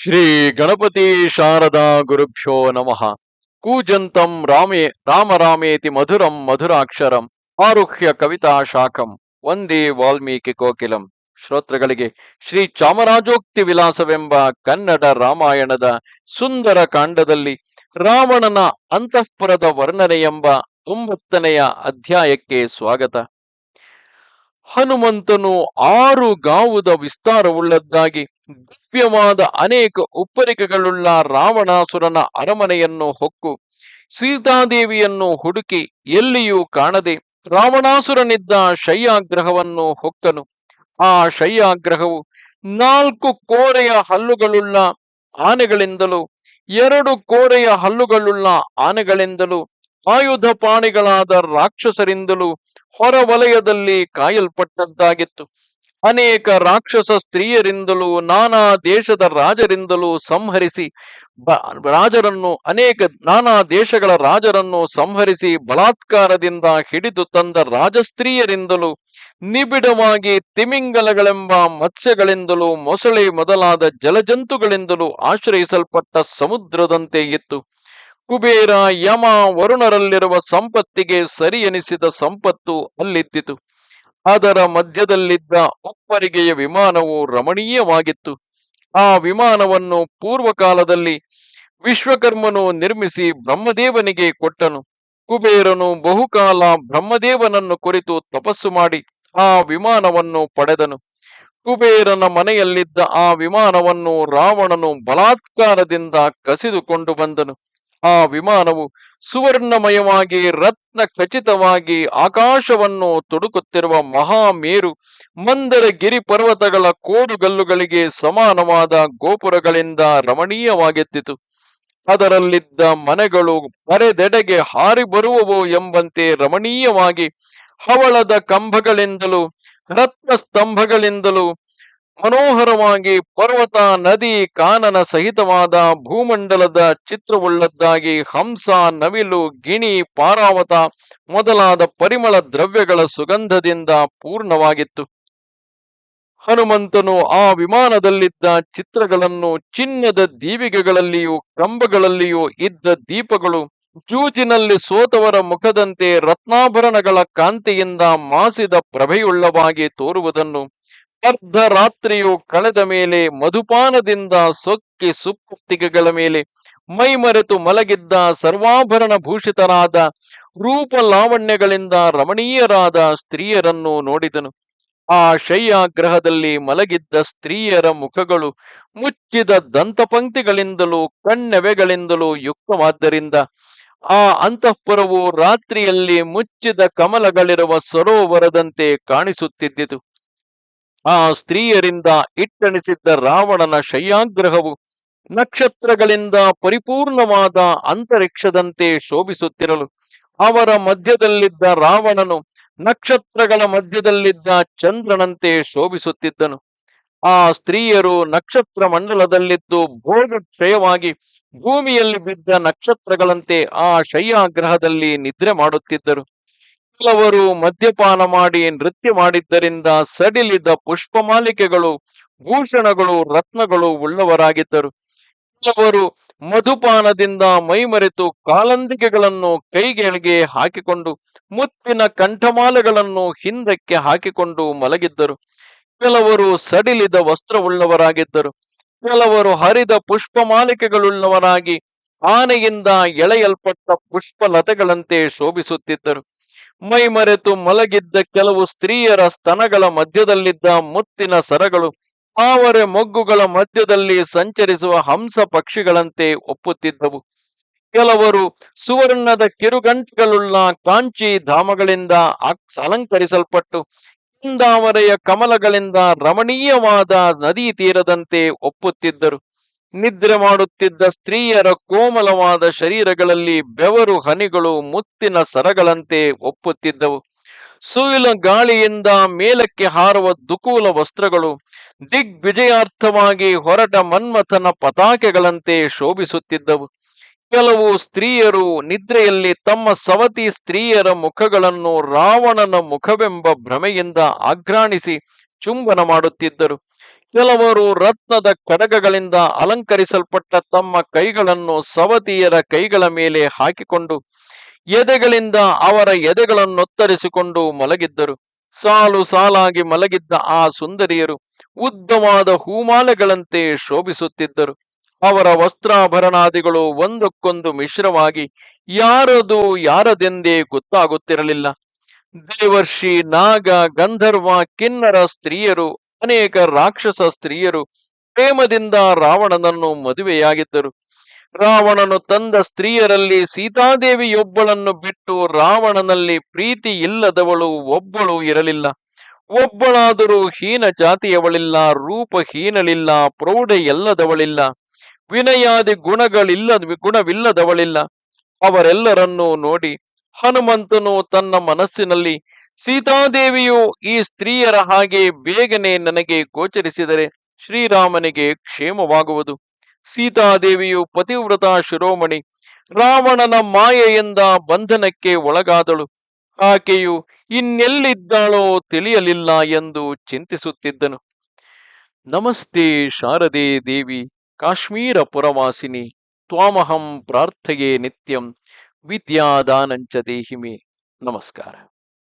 ಶ್ರೀ ಗಣಪತಿ ಶಾರದಾ ಗುರುಭ್ಯೋ ನಮಃ. ಕೂಜಂತಂ ರಾಮೇತಿ ಮಧುರಂ ಮಧುರಾಕ್ಷರಂ ಆರುಹ್ಯ ಕವಿತಾ ಶಾಖಂ ವಂದೇ ವಾಲ್ಮೀಕಿ ಕೋಕಿಲಂ. ಶ್ರೋತೃಗಳಿಗೆ ಶ್ರೀ ಚಾಮರಾಜೋಕ್ತಿ ವಿಲಾಸವೆಂಬ ಕನ್ನಡ ರಾಮಾಯಣದ ಸುಂದರ ಕಾಂಡದಲ್ಲಿ ರಾವಣನ ಅಂತಃಪುರದ ವರ್ಣನೆ ಎಂಬ 9ನೆಯ ಅಧ್ಯಾಯಕ್ಕೆ ಸ್ವಾಗತ. ಹನುಮಂತನು 6 ಗಾವುದ ವಿಸ್ತಾರವುಳ್ಳದ್ದಾಗಿ ದಿವ್ಯವಾದ ಅನೇಕ ಉಪ್ಪರಿಕೆಗಳುಳ್ಳ ರಾವಣಾಸುರನ ಅರಮನೆಯನ್ನು ಹೊಕ್ಕು ಸೀತಾದೇವಿಯನ್ನು ಹುಡುಕಿ ಎಲ್ಲಿಯೂ ಕಾಣದೆ ರಾವಣಾಸುರನಿದ್ದ ಶಯ್ಯಾಗ್ರಹವನ್ನು ಹೊಕ್ಕನು. ಆ ಶಯ್ಯಾಗ್ರಹವು 4 ಕೋರೆಯ ಹಲ್ಲುಗಳುಳ್ಳ ಆನೆಗಳಿಂದಲೂ 2 ಕೋರೆಯ ಹಲ್ಲುಗಳುಳ್ಳ ಆನೆಗಳಿಂದಲೂ ಆಯುಧ ಪಾಣಿಗಳಾದ ರಾಕ್ಷಸರಿಂದಲೂ ಹೊರವಲಯದಲ್ಲಿ ಕಾಯಲ್ಪಟ್ಟದ್ದಾಗಿತ್ತು. ಅನೇಕ ರಾಕ್ಷಸ ಸ್ತ್ರೀಯರಿಂದಲೂ ನಾನಾ ದೇಶದ ರಾಜರಿಂದಲೂ ಸಂಹರಿಸಿ ನಾನಾ ದೇಶಗಳ ರಾಜರನ್ನು ಸಂಹರಿಸಿ ಬಲಾತ್ಕಾರದಿಂದ ಹಿಡಿದು ತಂದ ರಾಜಸ್ತ್ರೀಯರಿಂದಲೂ ನಿಬಿಡವಾಗಿ ತಿಮಿಂಗಲಗಳೆಂಬ ಮತ್ಸ್ಯಗಳಿಂದಲೂ ಮೊಸಳೆ ಮೊದಲಾದ ಜಲಜಂತುಗಳಿಂದಲೂ ಆಶ್ರಯಿಸಲ್ಪಟ್ಟ ಸಮುದ್ರದಂತೆ ಇತ್ತು. ಕುಬೇರ ಯಮ ವರುಣರಲ್ಲಿರುವ ಸಂಪತ್ತಿಗೆ ಸರಿ ಎನಿಸಿದ ಸಂಪತ್ತು ಅಲ್ಲಿದ್ದಿತು. ಅದರ ಮಧ್ಯದಲ್ಲಿದ್ದ ಉಪ್ಪರಿಗೆಯ ವಿಮಾನವು ರಮಣೀಯವಾಗಿತ್ತು. ಆ ವಿಮಾನವನ್ನು ಪೂರ್ವಕಾಲದಲ್ಲಿ ವಿಶ್ವಕರ್ಮನು ನಿರ್ಮಿಸಿ ಬ್ರಹ್ಮದೇವನಿಗೆ ಕೊಟ್ಟನು. ಕುಬೇರನು ಬಹುಕಾಲ ಬ್ರಹ್ಮದೇವನನ್ನು ಕುರಿತು ತಪಸ್ಸು ಮಾಡಿ ಆ ವಿಮಾನವನ್ನು ಪಡೆದನು. ಕುಬೇರನ ಮನೆಯಲ್ಲಿದ್ದ ಆ ವಿಮಾನವನ್ನು ರಾವಣನು ಬಲಾತ್ಕಾರದಿಂದ ಕಸಿದುಕೊಂಡು ಬಂದನು. ಆ ವಿಮಾನವು ಸುವರ್ಣಮಯವಾಗಿ ರತ್ನ ಖಚಿತವಾಗಿ ಆಕಾಶವನ್ನು ತುಡುಕುತ್ತಿರುವ ಮಹಾಮೇರು ಮಂದರಗಿರಿ ಪರ್ವತಗಳ ಕೋಡುಗಲ್ಲುಗಳಿಗೆ ಸಮಾನವಾದ ಗೋಪುರಗಳಿಂದ ರಮಣೀಯವಾಗಿದ್ದಿತು. ಅದರಲ್ಲಿದ್ದ ಮನೆಗಳು ಪರೆದೆಡೆಗೆ ಹಾರಿ ಬರುವವು ಎಂಬಂತೆ ರಮಣೀಯವಾಗಿ ಹವಳದ ಕಂಬಗಳಿಂದಲೂ ರತ್ನ ಸ್ತಂಭಗಳಿಂದಲೂ ಮನೋಹರವಾಗಿ ಪರ್ವತ ನದಿ ಕಾನನ ಸಹಿತವಾದ ಭೂಮಂಡಲದ ಚಿತ್ರವುಳ್ಳದ್ದಾಗಿ ಹಂಸ, ನವಿಲು, ಗಿಣಿ, ಪಾರಾವತ ಮೊದಲಾದ ಪರಿಮಳ ದ್ರವ್ಯಗಳ ಸುಗಂಧದಿಂದ ಪೂರ್ಣವಾಗಿತ್ತು. ಹನುಮಂತನು ಆ ವಿಮಾನದಲ್ಲಿದ್ದ ಚಿತ್ರಗಳನ್ನು ಚಿನ್ನದ ದೀವಿಗೆಗಳಲ್ಲಿಯೂ ಕಂಬಗಳಲ್ಲಿಯೂ ಇದ್ದ ದೀಪಗಳು ಜೂಜಿನಲ್ಲಿ ಸೋತವರ ಮುಖದಂತೆ ರತ್ನಾಭರಣಗಳ ಕಾಂತಿಯಿಂದ ಮಾಸಿದ ಪ್ರಭೆಯುಳ್ಳವಾಗಿ ತೋರುವುದನ್ನು, ಅರ್ಧರಾತ್ರಿಯು ಕಳೆದ ಮೇಲೆ ಮಧುಪಾನದಿಂದ ಸೊಕ್ಕಿ ಸುಪ್ಪತ್ತಿಗೆಗಳ ಮೇಲೆ ಮೈಮರೆತು ಮಲಗಿದ್ದ ಸರ್ವಾಭರಣ ಭೂಷಿತರಾದ ರೂಪ ಲಾವಣ್ಯಗಳಿಂದ ರಮಣೀಯರಾದ ಸ್ತ್ರೀಯರನ್ನು ನೋಡಿದನು. ಆ ಶಯ್ಯಾಗ್ರಹದಲ್ಲಿ ಮಲಗಿದ್ದ ಸ್ತ್ರೀಯರ ಮುಖಗಳು ಮುಚ್ಚಿದ ದಂತಪಂಕ್ತಿಗಳಿಂದಲೂ ಕಣ್ಣೆವೆಗಳಿಂದಲೂ ಯುಕ್ತವಾದ್ದರಿಂದ ಆ ಅಂತಃಪುರವು ರಾತ್ರಿಯಲ್ಲಿ ಮುಚ್ಚಿದ ಕಮಲಗಳಿರುವ ಸರೋವರದಂತೆ ಕಾಣಿಸುತ್ತಿದ್ದಿತು. ಆ ಸ್ತ್ರೀಯರಿಂದ ಇಟ್ಟಣಿಸಿದ್ದ ರಾವಣನ ಶಯ್ಯಾಗ್ರಹವು ನಕ್ಷತ್ರಗಳಿಂದ ಪರಿಪೂರ್ಣವಾದ ಅಂತರಿಕ್ಷದಂತೆ ಶೋಭಿಸುತ್ತಿರಲು ಅವರ ಮಧ್ಯದಲ್ಲಿದ್ದ ರಾವಣನು ನಕ್ಷತ್ರಗಳ ಮಧ್ಯದಲ್ಲಿದ್ದ ಚಂದ್ರನಂತೆ ಶೋಭಿಸುತ್ತಿದ್ದನು. ಆ ಸ್ತ್ರೀಯರು ನಕ್ಷತ್ರ ಮಂಡಲದಲ್ಲಿದ್ದು ಭೋಗಕ್ಷಯವಾಗಿ ಭೂಮಿಯಲ್ಲಿ ಬಿದ್ದ ನಕ್ಷತ್ರಗಳಂತೆ ಆ ಶಯ್ಯಾಗ್ರಹದಲ್ಲಿ ನಿದ್ರೆ ಮಾಡುತ್ತಿದ್ದರು. ಕೆಲವರು ಮದ್ಯಪಾನ ಮಾಡಿ ನೃತ್ಯ ಮಾಡಿದ್ದರಿಂದ ಸಡಿಲಿದ ಪುಷ್ಪಮಾಲಿಕೆಗಳು, ಭೂಷಣಗಳು, ರತ್ನಗಳು ಉಳ್ಳವರಾಗಿದ್ದರು. ಕೆಲವರು ಮಧುಪಾನದಿಂದ ಮೈಮರೆತು ಕಾಲಂದಿಗೆಗಳನ್ನು ಕೈಗಳಿಗೆ ಹಾಕಿಕೊಂಡು ಮುತ್ತಿನ ಕಂಠಮಾಲೆಗಳನ್ನು ಹಿಂದಕ್ಕೆ ಹಾಕಿಕೊಂಡು ಮಲಗಿದ್ದರು. ಕೆಲವರು ಸಡಿಲಿದ ವಸ್ತ್ರವುಳ್ಳವರಾಗಿದ್ದರು. ಕೆಲವರು ಹರಿದ ಪುಷ್ಪಮಾಲಿಕೆಗಳುಳ್ಳವರಾಗಿ ಆನೆಯಿಂದ ಎಳೆಯಲ್ಪಟ್ಟ ಪುಷ್ಪಲತೆಗಳಂತೆ ಶೋಭಿಸುತ್ತಿದ್ದರು. ಮೈಮರೆತು ಮಲಗಿದ್ದ ಕೆಲವು ಸ್ತ್ರೀಯರ ಸ್ತನಗಳ ಮಧ್ಯದಲ್ಲಿದ್ದ ಮುತ್ತಿನ ಸರಗಳು ತಾವರೆ ಮೊಗ್ಗುಗಳ ಮಧ್ಯದಲ್ಲಿ ಸಂಚರಿಸುವ ಹಂಸ ಪಕ್ಷಿಗಳಂತೆ ಒಪ್ಪುತ್ತಿದ್ದವು. ಕೆಲವರು ಸುವರ್ಣದ ಕಿರುಗಂಟುಗಳುಳ್ಳ ಕಾಂಚಿ ಧಾಮಗಳಿಂದ ಅಲಂಕರಿಸಲ್ಪಟ್ಟು ಇಂದಾವರೆಯ ಕಮಲಗಳಿಂದ ರಮಣೀಯವಾದ ನದಿ ತೀರದಂತೆ ಒಪ್ಪುತ್ತಿದ್ದರು. ನಿದ್ರೆ ಮಾಡುತ್ತಿದ್ದ ಸ್ತ್ರೀಯರ ಕೋಮಲವಾದ ಶರೀರಗಳಲ್ಲಿ ಬೆವರು ಹನಿಗಳು ಮುತ್ತಿನ ಸರಗಳಂತೆ ಒಪ್ಪುತ್ತಿದ್ದವು. ಸುಯಿಲ ಗಾಳಿಯಿಂದ ಮೇಲಕ್ಕೆ ಹಾರುವ ದುಕೂಲ ವಸ್ತ್ರಗಳು ದಿಗ್ವಿಜಯಾರ್ಥವಾಗಿ ಹೊರಟ ಮನ್ಮಥನ ಪತಾಕೆಗಳಂತೆ ಶೋಭಿಸುತ್ತಿದ್ದವು. ಕೆಲವು ಸ್ತ್ರೀಯರು ನಿದ್ರೆಯಲ್ಲಿ ತಮ್ಮ ಸವತಿ ಸ್ತ್ರೀಯರ ಮುಖಗಳನ್ನು ರಾವಣನ ಮುಖವೆಂಬ ಭ್ರಮೆಯಿಂದ ಆಘ್ರಾಣಿಸಿ ಚುಂಬನ ಮಾಡುತ್ತಿದ್ದರು. ಕೆಲವರು ರತ್ನದ ಕಡಗಗಳಿಂದ ಅಲಂಕರಿಸಲ್ಪಟ್ಟ ತಮ್ಮ ಕೈಗಳನ್ನು ಸವತಿಯರ ಕೈಗಳ ಮೇಲೆ ಹಾಕಿಕೊಂಡು ಎದೆಗಳಿಂದ ಅವರ ಎದೆಗಳನ್ನೊತ್ತರಿಸಿಕೊಂಡು ಮಲಗಿದ್ದರು. ಸಾಲು ಸಾಲಾಗಿ ಮಲಗಿದ್ದ ಆ ಸುಂದರಿಯರು ಉದ್ದವಾದ ಹೂಮಾಲೆಗಳಂತೆ ಶೋಭಿಸುತ್ತಿದ್ದರು. ಅವರ ವಸ್ತ್ರಾಭರಣಾದಿಗಳು ಒಂದಕ್ಕೊಂದು ಮಿಶ್ರವಾಗಿ ಯಾರದು ಯಾರದೆಂದೇ ಗೊತ್ತಾಗುತ್ತಿರಲಿಲ್ಲ. ದೇವರ್ಷಿ, ನಾಗ, ಗಂಧರ್ವ, ಕಿನ್ನರ ಸ್ತ್ರೀಯರು, ಅನೇಕ ರಾಕ್ಷಸ ಸ್ತ್ರೀಯರು ಪ್ರೇಮದಿಂದ ರಾವಣನನ್ನು ಮದುವೆಯಾಗಿದ್ದರು. ರಾವಣನು ತಂದ ಸ್ತ್ರೀಯರಲ್ಲಿ ಸೀತಾದೇವಿಯೊಬ್ಬಳನ್ನು ಬಿಟ್ಟು ರಾವಣನಲ್ಲಿ ಪ್ರೀತಿ ಇಲ್ಲದವಳು ಒಬ್ಬಳು ಇರಲಿಲ್ಲ. ಒಬ್ಬಳಾದರೂ ಹೀನ ಜಾತಿಯವಳಿಲ್ಲ, ರೂಪಹೀನಳಿಲ್ಲ, ಪ್ರೌಢೆಯಲ್ಲದವಳಿಲ್ಲ, ವಿನಯಾದಿ ಗುಣವಿಲ್ಲದವಳಿಲ್ಲ. ಅವರೆಲ್ಲರನ್ನೂ ನೋಡಿ ಹನುಮಂತನು ತನ್ನ ಮನಸ್ಸಿನಲ್ಲಿ, ಸೀತಾದೇವಿಯು ಈ ಸ್ತ್ರೀಯರ ಹಾಗೆ ಬೇಗನೆ ನನಗೆ ಗೋಚರಿಸಿದರೆ ಶ್ರೀರಾಮನಿಗೆ ಕ್ಷೇಮವಾಗುವುದು. ಸೀತಾದೇವಿಯು ಪತಿವ್ರತ ಶಿರೋಮಣಿ, ರಾವಣನ ಮಾಯೆಯಿಂದ ಬಂಧನಕ್ಕೆ ಒಳಗಾದಳು. ಆಕೆಯು ಇನ್ನೆಲ್ಲಿದ್ದಾಳೋ ತಿಳಿಯಲಿಲ್ಲ ಎಂದು ಚಿಂತಿಸುತ್ತಿದ್ದನು. ನಮಸ್ತೆ ಶಾರದೆ ದೇವಿ, ಕಾಶ್ಮೀರ ಪುರವಾಸಿನಿ, ತ್ವಾಮಹಂ ಪ್ರಾರ್ಥಯೇ ನಿತ್ಯಂ, ವಿದ್ಯಾದಾನಂಚ ದೇಹಿಮೆ. ನಮಸ್ಕಾರ.